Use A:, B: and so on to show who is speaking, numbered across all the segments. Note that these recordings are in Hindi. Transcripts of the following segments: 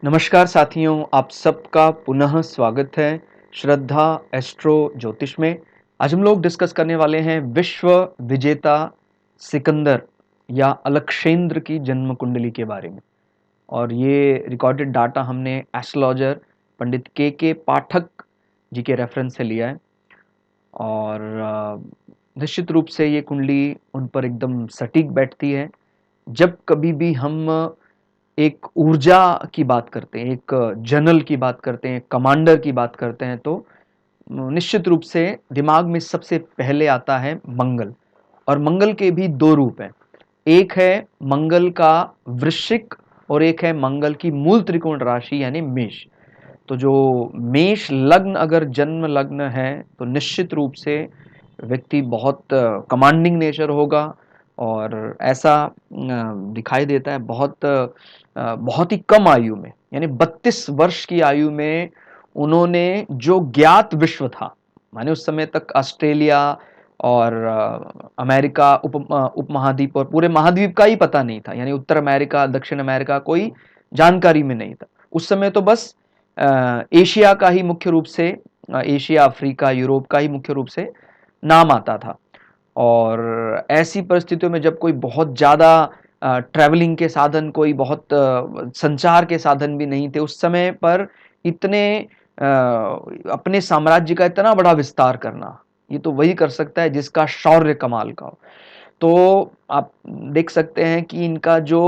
A: नमस्कार साथियों, आप सबका पुनः स्वागत है श्रद्धा एस्ट्रो ज्योतिष में। आज हम लोग डिस्कस करने वाले हैं विश्व विजेता सिकंदर या अलक्षेंद्र की जन्म कुंडली के बारे में। और ये रिकॉर्डेड डाटा हमने एस्ट्रोलॉजर पंडित के पाठक जी के रेफरेंस से लिया है। और निश्चित रूप से ये कुंडली उन पर एकदम सटीक बैठती है। जब कभी भी हम एक ऊर्जा की बात करते हैं, एक जनरल की बात करते हैं, कमांडर की बात करते हैं, तो निश्चित रूप से दिमाग में सबसे पहले आता है मंगल। और मंगल के भी दो रूप हैं। एक है मंगल का वृश्चिक और एक है मंगल की मूल त्रिकोण राशि यानी मेष। तो जो मेष लग्न अगर जन्म लग्न है तो निश्चित रूप से व्यक्ति बहुत कमांडिंग नेचर होगा। और ऐसा दिखाई देता है बहुत ही कम आयु में, यानी 32 वर्ष की आयु में उन्होंने जो ज्ञात विश्व था, माने उस समय तक ऑस्ट्रेलिया और अमेरिका उपमहाद्वीप और पूरे महाद्वीप का ही पता नहीं था, यानी उत्तर अमेरिका दक्षिण अमेरिका कोई जानकारी में नहीं था उस समय। तो बस एशिया का ही मुख्य रूप से, एशिया अफ्रीका यूरोप का ही मुख्य रूप से नाम आता था। और ऐसी परिस्थितियों में जब कोई बहुत ज़्यादा ट्रैवलिंग के साधन, कोई बहुत संचार के साधन भी नहीं थे उस समय पर, इतने अपने साम्राज्य का इतना बड़ा विस्तार करना, ये तो वही कर सकता है जिसका शौर्य कमाल का हो। तो आप देख सकते हैं कि इनका जो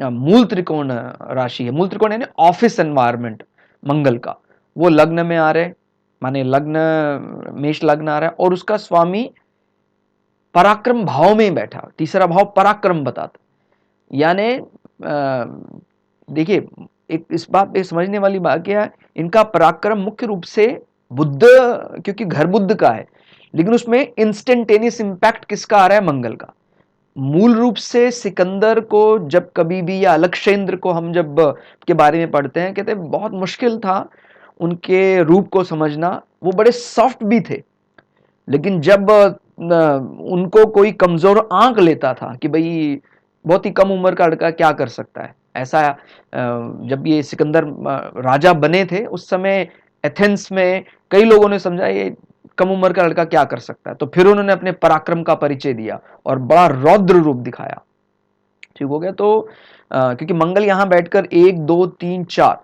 A: मूल त्रिकोण राशि है, मूल त्रिकोण यानी ऑफिस एनवायरनमेंट मंगल का, वो लग्न में आ रहे, माने लग्न मेष लग्न आ रहा है और उसका स्वामी पराक्रम भाव में बैठा। तीसरा भाव पराक्रम बताता, यानी देखिए, एक इस बात पे समझने वाली बात क्या है, इनका पराक्रम मुख्य रूप से बुद्ध, क्योंकि घर बुद्ध का है, लेकिन उसमें इंस्टेंटेनियस इंपैक्ट किसका आ रहा है, मंगल का। मूल रूप से सिकंदर को जब कभी भी, या अलक्षेंद्र को हम जब के बारे में पढ़ते हैं, कहते हैं बहुत मुश्किल था उनके रूप को समझना। वो बड़े सॉफ्ट भी थे, लेकिन जब उनको कोई कमजोर आंक लेता था कि भाई बहुत ही कम उम्र का लड़का क्या कर सकता है, ऐसा जब ये सिकंदर राजा बने थे उस समय एथेंस में कई लोगों ने समझा ये कम उम्र का लड़का क्या कर सकता है। तो फिर उन्होंने अपने पराक्रम का परिचय दिया और बड़ा रौद्र रूप दिखाया। ठीक हो गया। तो क्योंकि मंगल यहां बैठकर 1 2 3 4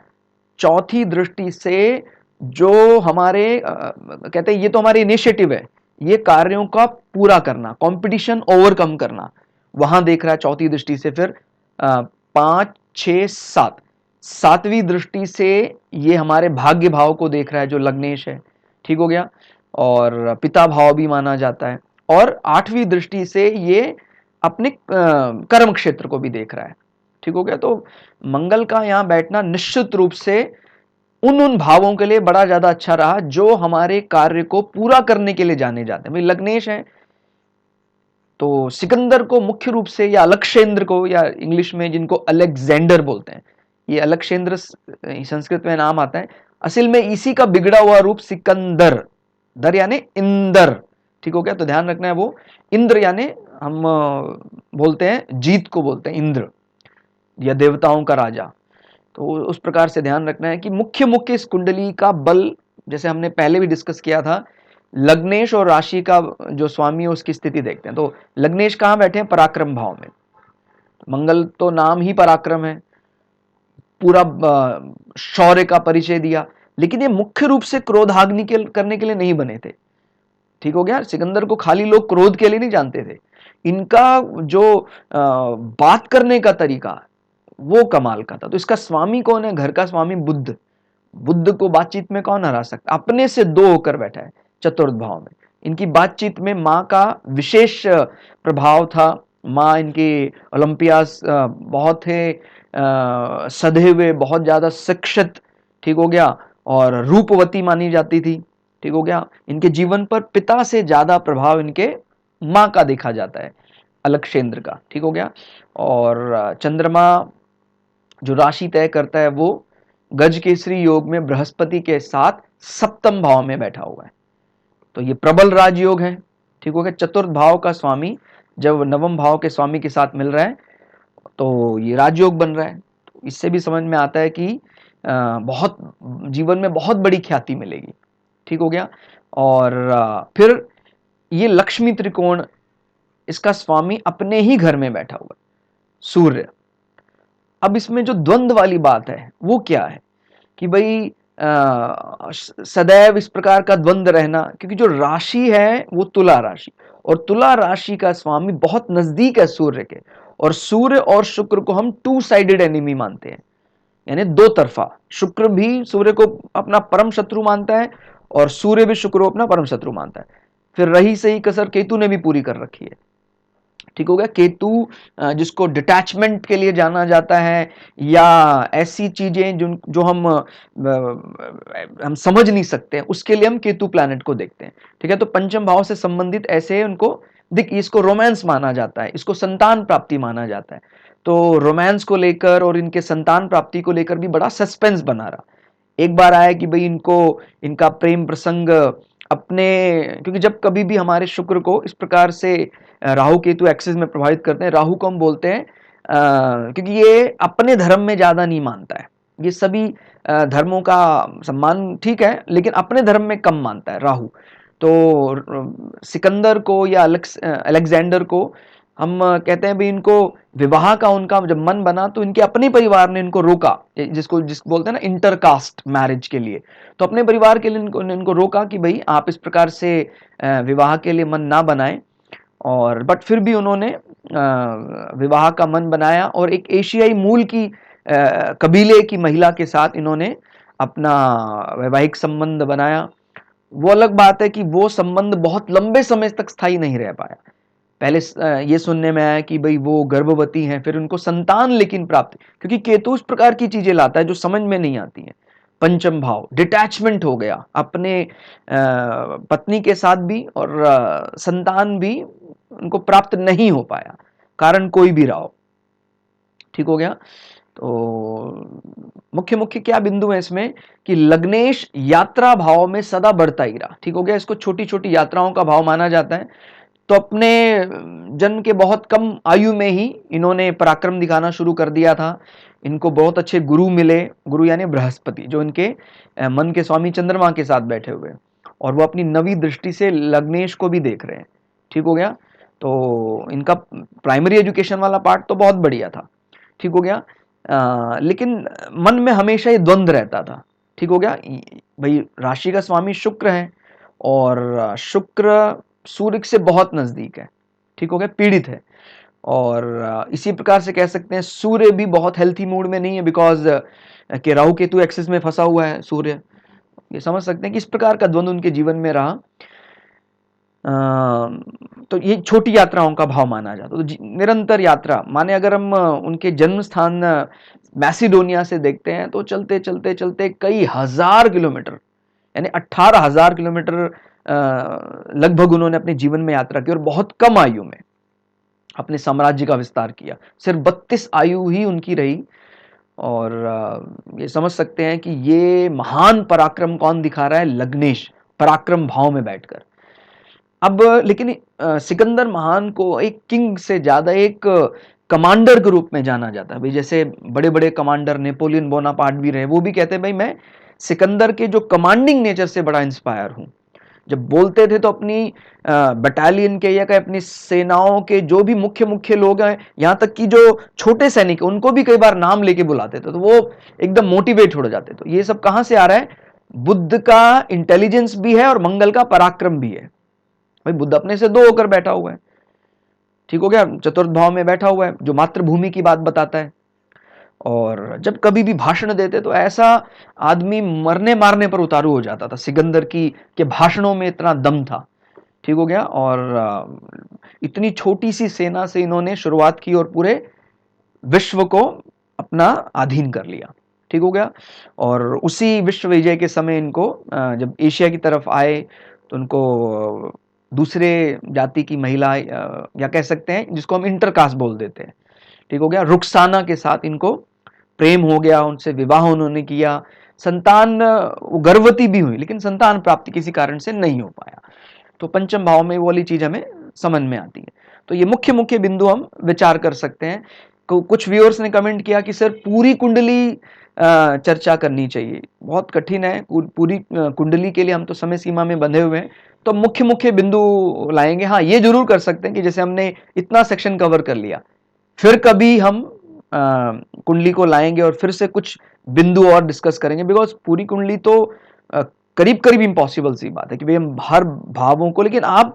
A: चौथी दृष्टि से जो हमारे कहते हैं ये तो हमारे इनिशिएटिव है, ये कार्यों का पूरा करना, कंपटीशन ओवरकम करना, वहां देख रहा है चौथी दृष्टि से। फिर 5 6 7 सातवीं दृष्टि से ये हमारे भाग्य भाव को देख रहा है जो लग्नेश है। ठीक हो गया। और पिता भाव भी माना जाता है। और 8वीं दृष्टि से ये अपने कर्म क्षेत्र को भी देख रहा है। ठीक हो गया। तो मंगल का यहां बैठना निश्चित रूप से उन भावों के लिए बड़ा ज्यादा अच्छा रहा जो हमारे कार्य को पूरा करने के लिए जाने जाते हैं। भाई लग्नेश है तो सिकंदर को मुख्य रूप से, या अलक्षेंद्र को, या इंग्लिश में जिनको अलेक्जेंडर बोलते हैं, ये अलक्षेंद्र संस्कृत में नाम आता है, असल में इसी का बिगड़ा हुआ रूप सिकंदर, दर यानी इंदर। ठीक हो गया। तो ध्यान रखना है, वो इंद्र यानी हम बोलते हैं जीत को बोलते हैं इंद्र, या देवताओं का राजा। तो उस प्रकार से ध्यान रखना है कि मुख्य मुख्य इस कुंडली का बल, जैसे हमने पहले भी डिस्कस किया था, लग्नेश और राशि का जो स्वामी है उसकी स्थिति देखते हैं। तो लग्नेश कहां बैठे हैं, पराक्रम भाव में। मंगल तो नाम ही पराक्रम है, पूरा शौर्य का परिचय दिया, लेकिन ये मुख्य रूप से क्रोधाग्नि के करने के लिए नहीं बने थे। ठीक हो गया। सिकंदर को खाली लोग क्रोध के लिए नहीं जानते थे, इनका जो बात करने का तरीका वो कमाल का था। तो इसका स्वामी कौन है, घर का स्वामी बुद्ध। बुद्ध को बातचीत में कौन हरा सकता, अपने से दो होकर बैठा है चतुर्थ भाव में। इनकी बातचीत में माँ का विशेष प्रभाव था। माँ इनकी ओलंपियास बहुत थे, सधे हुए, बहुत ज्यादा शिक्षित। ठीक हो गया। और रूपवती मानी जाती थी। ठीक हो गया। इनके जीवन पर पिता से ज्यादा प्रभाव इनके माँ का देखा जाता है, अलक्षेंद्र का। ठीक हो गया। और चंद्रमा जो राशि तय करता है वो गज केसरी योग में बृहस्पति के साथ सप्तम भाव में बैठा हुआ है। तो ये प्रबल राजयोग है। ठीक हो गया। चतुर्थ भाव का स्वामी जब नवम भाव के स्वामी के साथ मिल रहा है तो ये राजयोग बन रहा है। तो इससे भी समझ में आता है कि बहुत जीवन में बहुत बड़ी ख्याति मिलेगी। ठीक हो गया। और फिर ये लक्ष्मी त्रिकोण, इसका स्वामी अपने ही घर में बैठा हुआ है, सूर्य। अब इसमें जो द्वंद्व वाली बात है वो क्या है कि भाई सदैव इस प्रकार का द्वंद्व रहना, क्योंकि जो राशि है वो तुला राशि, और तुला राशि का स्वामी बहुत नजदीक है सूर्य के, और सूर्य और शुक्र को हम टू साइडेड एनिमी मानते हैं, यानी दो तरफा। शुक्र भी सूर्य को अपना परम शत्रु मानता है और सूर्य भी शुक्र को अपना परम शत्रु मानता है। फिर रही सही कसर केतु ने भी पूरी कर रखी है। ठीक हो गया। केतु जिसको डिटैचमेंट के लिए जाना जाता है, या ऐसी चीजें जो जो हम समझ नहीं सकते, उसके लिए हम केतु प्लैनेट को देखते हैं। ठीक है। तो पंचम भाव से संबंधित ऐसे उनको इसको रोमांस माना जाता है, इसको संतान प्राप्ति माना जाता है। तो रोमांस को लेकर और इनके संतान प्राप्ति को लेकर भी बड़ा सस्पेंस बना रहा। एक बार आया कि भाई इनका प्रेम प्रसंग अपने, क्योंकि जब कभी भी हमारे शुक्र को इस प्रकार से राहु केतु एक्सिस में प्रभावित करते हैं, राहु को हम बोलते हैं क्योंकि ये अपने धर्म में ज्यादा नहीं मानता है, ये सभी धर्मों का सम्मान ठीक है, लेकिन अपने धर्म में कम मानता है राहु। तो सिकंदर को या अलेक्जेंडर को हम कहते हैं भाई, इनको विवाह का उनका जब मन बना तो इनके अपने परिवार ने इनको रोका, जिसको बोलते हैं ना इंटरकास्ट मैरिज के लिए। तो अपने परिवार के लिए इनको रोका कि भाई आप इस प्रकार से विवाह के लिए मन ना बनाएं। और बट फिर भी उन्होंने विवाह का मन बनाया, और एक एशियाई मूल की कबीले की महिला के साथ इन्होंने अपना वैवाहिक संबंध बनाया। वो अलग बात है कि वो संबंध बहुत लंबे समय तक स्थायी नहीं रह पाया। पहले ये सुनने में आया कि भाई वो गर्भवती हैं, फिर उनको संतान लेकिन प्राप्त, क्योंकि केतु उस प्रकार की चीजें लाता है जो समझ में नहीं आती हैं। पंचम भाव डिटैचमेंट हो गया अपने पत्नी के साथ भी, और संतान भी उनको प्राप्त नहीं हो पाया, कारण कोई भी रहा हो। ठीक हो गया। तो मुख्य मुख्य क्या बिंदु है इसमें कि लग्नेश यात्रा भाव में सदा बढ़ता ही रहा। ठीक हो गया। इसको छोटी छोटी यात्राओं का भाव माना जाता है। तो अपने जन्म के बहुत कम आयु में ही इन्होंने पराक्रम दिखाना शुरू कर दिया था। इनको बहुत अच्छे गुरु मिले, गुरु यानी बृहस्पति, जो इनके मन के स्वामी चंद्रमा के साथ बैठे हुए, और वो अपनी नवी दृष्टि से लग्नेश को भी देख रहे हैं। ठीक हो गया। तो इनका प्राइमरी एजुकेशन वाला पार्ट तो बहुत बढ़िया था। ठीक हो गया। लेकिन मन में हमेशा ये द्वंद्व रहता था। ठीक हो गया। भाई राशि का स्वामी शुक्र है, और शुक्र सूर्य से बहुत नजदीक है। ठीक हो गया। पीड़ित है। और इसी प्रकार से कह सकते हैं सूर्य भी बहुत हेल्थी मूड में नहीं है, बिकॉज के राहु केतु एक्सिस में फंसा हुआ है सूर्य। ये समझ सकते हैं कि इस प्रकार का द्वंद्व उनके जीवन में रहा। तो ये छोटी यात्राओं का भाव माना जाता है। तो निरंतर यात्रा माने, अगर हम उनके जन्म स्थान मैसिडोनिया से देखते हैं तो चलते चलते चलते कई हजार किलोमीटर, यानी 18,000 किलोमीटर लगभग उन्होंने अपने जीवन में यात्रा की, और बहुत कम आयु में अपने साम्राज्य का विस्तार किया। सिर्फ 32 आयु ही उनकी रही। और ये समझ सकते हैं कि ये महान पराक्रम कौन दिखा रहा है, लग्नेश, पराक्रम भाव में बैठकर। अब लेकिन सिकंदर महान को एक किंग से ज्यादा एक कमांडर के रूप में जाना जाता है। भाई जैसे बड़े बड़े कमांडर नेपोलियन बोनापार्ट भी रहे, वो भी कहते हैं भाई मैं सिकंदर के जो कमांडिंग नेचर से बड़ा इंस्पायर हूं। जब बोलते थे तो अपनी बटालियन के या अपनी सेनाओं के जो भी मुख्य मुख्य लोग हैं, यहां तक कि जो छोटे सैनिक, उनको भी कई बार नाम लेके बुलाते थे, तो वो एकदम मोटिवेट हो जाते। तो ये सब कहां से आ रहा है? बुद्ध का इंटेलिजेंस भी है और मंगल का पराक्रम भी है। भाई बुद्ध अपने से दो होकर बैठा हुआ है। ठीक हो गया। चतुर्थ भाव में बैठा हुआ है, जो मातृभूमि की बात बताता है। और जब कभी भी भाषण देते तो ऐसा आदमी मरने मारने पर उतारू हो जाता था। सिकंदर की के भाषणों में इतना दम था। ठीक हो गया। और इतनी छोटी सी सेना से इन्होंने शुरुआत की और पूरे विश्व को अपना अधीन कर लिया। ठीक हो गया। और उसी विश्व विजय के समय इनको जब एशिया की तरफ आए तो उनको दूसरे जाति की महिला, या कह सकते हैं जिसको हम इंटरकास्ट बोल देते हैं, ठीक हो गया, रुखसाना के साथ इनको प्रेम हो गया, उनसे विवाह उन्होंने किया। संतान गर्भवती भी हुई, लेकिन संतान प्राप्ति किसी कारण से नहीं हो पाया। तो पंचम भाव में वो वाली चीज हमें समझ में आती है। तो ये मुख्य मुख्य बिंदु हम विचार कर सकते हैं। कुछ व्यूअर्स ने कमेंट किया कि सर पूरी कुंडली चर्चा करनी चाहिए। बहुत कठिन है, पूरी कुंडली के लिए हम तो समय सीमा में बंधे हुए हैं, तो मुख्य मुख्य बिंदु लाएंगे। हाँ, ये जरूर कर सकते हैं कि जैसे हमने इतना सेक्शन कवर कर लिया, फिर कभी हम कुंडली को लाएंगे और फिर से कुछ बिंदु और डिस्कस करेंगे, बिकॉज पूरी कुंडली तो करीब करीब इम्पॉसिबल सी बात है कि भाई हम हर भावों को, लेकिन आप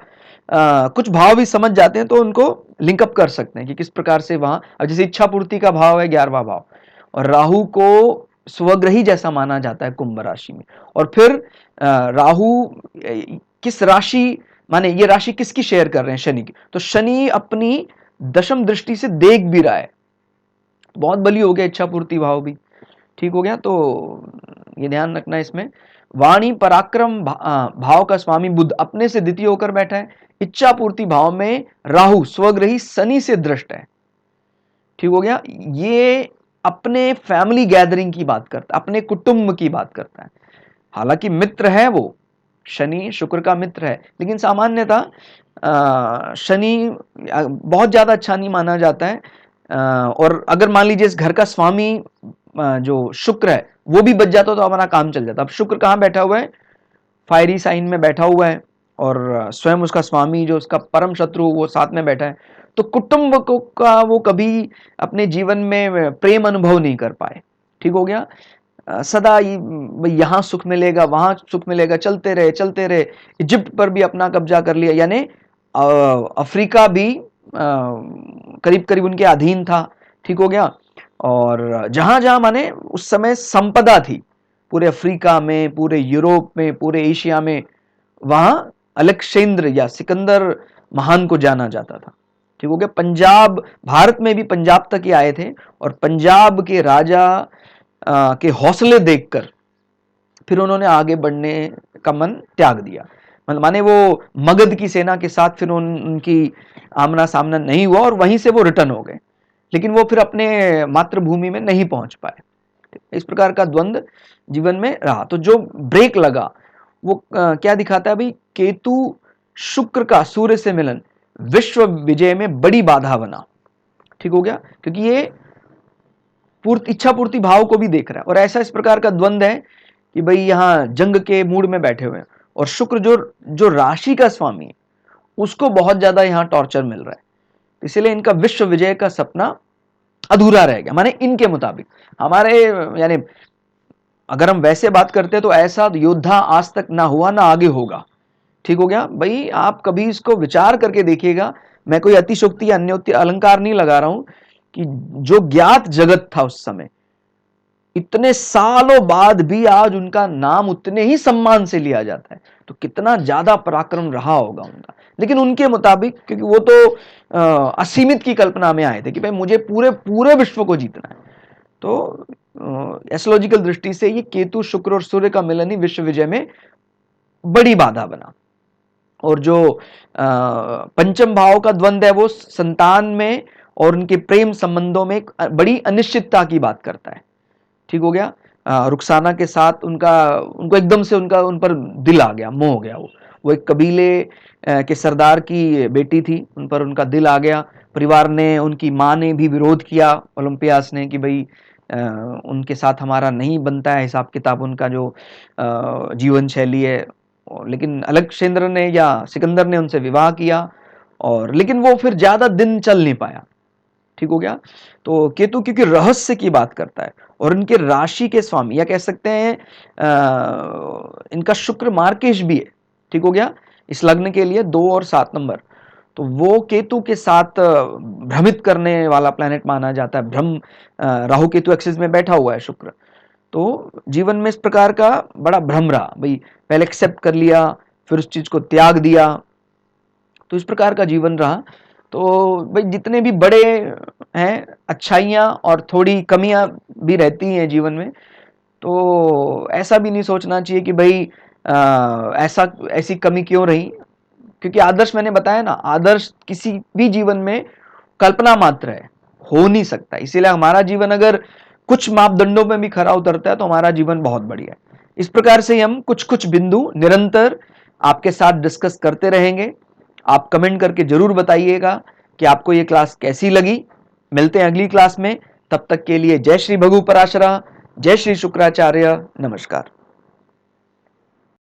A: कुछ भाव भी समझ जाते हैं तो उनको लिंकअप कर सकते हैं कि किस प्रकार से वहां, अब जैसे इच्छा पूर्ति का भाव है 11वां भाव, और राहु को स्वग्रही जैसा माना जाता है कुंभ राशि में, और फिर राहु किस राशि, माने ये राशि किसकी शेयर कर रहे हैं, शनि की, तो शनि अपनी दशम दृष्टि से देख भी रहा है, बहुत बली हो गया इच्छा पूर्ति भाव भी, ठीक हो गया। तो ये ध्यान रखना है इसमें। वाणी पराक्रम भाव का स्वामी बुध अपने से द्वितीय होकर बैठा है, इच्छा पूर्ति भाव में राहु स्वग्रही शनि से दृष्ट है, ठीक हो गया। ये अपने फैमिली गैदरिंग की बात करता है, अपने कुटुंब की बात करता है। हालांकि मित्र है वो, शनि शुक्र का मित्र है, लेकिन सामान्यतः शनि बहुत ज्यादा अच्छा नहीं माना जाता है। और अगर मान लीजिए इस घर का स्वामी जो शुक्र है वो भी बच जाता तो हमारा काम चल जाता। अब शुक्र कहाँ बैठा हुआ है, फायरी साइन में बैठा हुआ है, और स्वयं उसका स्वामी जो उसका परम शत्रु वो साथ में बैठा है, तो कुटुंब को का वो कभी अपने जीवन में प्रेम अनुभव नहीं कर पाए, ठीक हो गया। सदा यहाँ सुख मिलेगा वहां सुख मिलेगा, चलते रहे। इजिप्ट पर भी अपना कब्जा कर लिया, यानी अफ्रीका भी करीब करीब उनके अधीन था, ठीक हो गया। और जहां जहां माने उस समय संपदा थी, पूरे अफ्रीका में, पूरे यूरोप में, पूरे एशिया में, वहां अलेक्जेंद्र या सिकंदर महान को जाना जाता था, ठीक हो गया। पंजाब, भारत में भी पंजाब तक ही आए थे, और पंजाब के राजा के हौसले देखकर फिर उन्होंने आगे बढ़ने का मन त्याग दिया। मतलब माने वो मगध की सेना के साथ फिर उनकी आमना सामना नहीं हुआ, और वहीं से वो रिटर्न हो गए, लेकिन वो फिर अपने मातृभूमि में नहीं पहुंच पाए। इस प्रकार का द्वंद्व जीवन में रहा। तो जो ब्रेक लगा वो क्या दिखाता है भाई, केतु शुक्र का सूर्य से मिलन विश्व विजय में बड़ी बाधा बना, ठीक हो गया, क्योंकि ये इच्छा पूर्ति भाव को भी देख रहा है, और ऐसा इस प्रकार का द्वंद्व है कि भाई यहां जंग के मूड में बैठे हुए हैं, और शुक्र जो जो राशि का स्वामी है उसको बहुत ज्यादा यहां टॉर्चर मिल रहा है, इसीलिए इनका विश्व विजय का सपना अधूरा रह गया। माने इनके मुताबिक, हमारे यानी अगर हम वैसे बात करते तो ऐसा योद्धा आज तक ना हुआ ना आगे होगा, ठीक हो गया। भाई आप कभी इसको विचार करके देखिएगा, मैं कोई अतिशोक्ति या अन्योक्ति अलंकार नहीं लगा रहा हूं, कि जो ज्ञात जगत था उस समय, इतने सालों बाद भी आज उनका नाम उतने ही सम्मान से लिया जाता है, तो कितना ज्यादा पराक्रम रहा होगा उनका। लेकिन उनके मुताबिक, क्योंकि वो तो असीमित की कल्पना में आए थे कि भाई मुझे पूरे पूरे विश्व को जीतना है, तो एस्ट्रोलॉजिकल दृष्टि से ये केतु शुक्र और सूर्य का मिलन ही विश्व विजय में बड़ी बाधा बना। और जो पंचम भाव का द्वंद्व है वो संतान में और उनके प्रेम संबंधों में बड़ी अनिश्चितता की बात करता है, ठीक हो गया। रुखसाना के साथ उनको एकदम से उन पर दिल आ गया, मोह हो गया। वो एक कबीले के सरदार की बेटी थी, उन पर उनका दिल आ गया। परिवार ने, उनकी माँ ने भी विरोध किया ओलंपियास ने कि भाई उनके साथ हमारा नहीं बनता है हिसाब किताब, उनका जो जीवन शैली है। लेकिन अलेक्जेंद्र ने या सिकंदर ने उनसे विवाह किया, और लेकिन वो फिर ज्यादा दिन चल नहीं पाया, ठीक हो गया। तो केतु क्योंकि रहस्य की बात करता है, और इनके राशि के स्वामी, या कह सकते हैं इनका शुक्र मार्केश भी है, ठीक हो गया, इस लग्न के लिए 2 और 7 नंबर। तो वो केतु के साथ भ्रमित करने वाला प्लैनेट माना जाता है। राहु केतु एक्सिस में बैठा हुआ है शुक्र, तो जीवन में इस प्रकार का बड़ा भ्रम रहा, भाई पहले एक्सेप्ट कर लिया फिर उस चीज को त्याग दिया, तो इस प्रकार का जीवन रहा। तो भाई जितने भी बड़े हैं, अच्छाइयाँ और थोड़ी कमियां भी रहती हैं जीवन में, तो ऐसा भी नहीं सोचना चाहिए कि भाई ऐसी कमी क्यों रही, क्योंकि आदर्श मैंने बताया ना, आदर्श किसी भी जीवन में कल्पना मात्र है, हो नहीं सकता। इसीलिए हमारा जीवन अगर कुछ मापदंडों में भी खरा उतरता है तो हमारा जीवन बहुत बढ़िया है। इस प्रकार से हम कुछ कुछ बिंदु निरंतर आपके साथ डिस्कस करते रहेंगे। आप कमेंट करके जरूर बताइएगा कि आपको ये क्लास कैसी लगी। मिलते हैं अगली क्लास में, तब तक के लिए जय श्री भगु पराशरा, जय श्री शुक्राचार्य। नमस्कार।